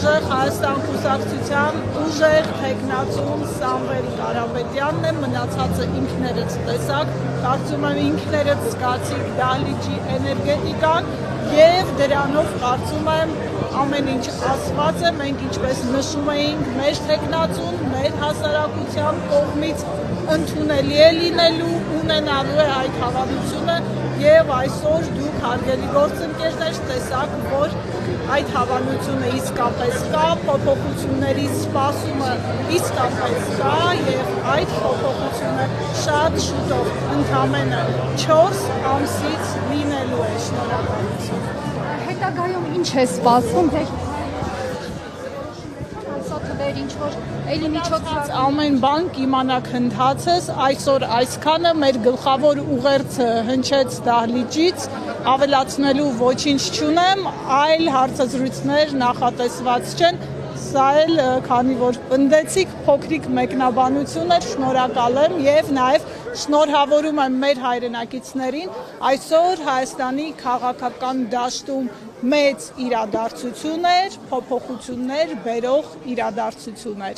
Ուժեղ Հայաստան կուսակցության ուժեղ թեկնածուն Սամվել Կարապետյանն է, մնացածը ինքներդ տեսաք, կարծում եմ ինքներդ զգացիք դահլիճի էներգետիկան եւ դրանով կարծում եմ ամեն ինչ ասված է, մենք ինչպես նշում էինք, մեր թեկնածուն, մեր հասարակության կողմից ընդունելի է լինելու, ունենալու է այդ հավանությունը եւ այսօր դուք հարգելի գործընկերներ տեսաք, որ այդ հավանությունը իսկապես կա, փոփոխությունների սպասումը իսկապես կա եւ այդ փոփոխությունը շատ շուտով ընդամենը 4 ամսից լինելու է։ Շնորհակալություն։ Հետագայում ինչ է սպասվում, թե ինչ-որ էլի միջոցառում ամեն բան կիմանաք ընթացս, այսօր այսքանը մեր գլխավոր ուղերձը հնչեց դահլիճից, ավելացնելու ոչինչ չունեմ, այլ հարցազրույցներ նախատեսված չեն, սա էլ քանի որ պնդեցիք փոքրիկ մեկնաբանություն էր, շնորհակալ եմ եւ նաեւ շնորհավորում եմ մեր հայրենակիցներին, այսօր Հայաստանի քաղաքական դաշտում մեծ իրադարձություն էր, փոփոխություններ բերող իրադարձություն էր։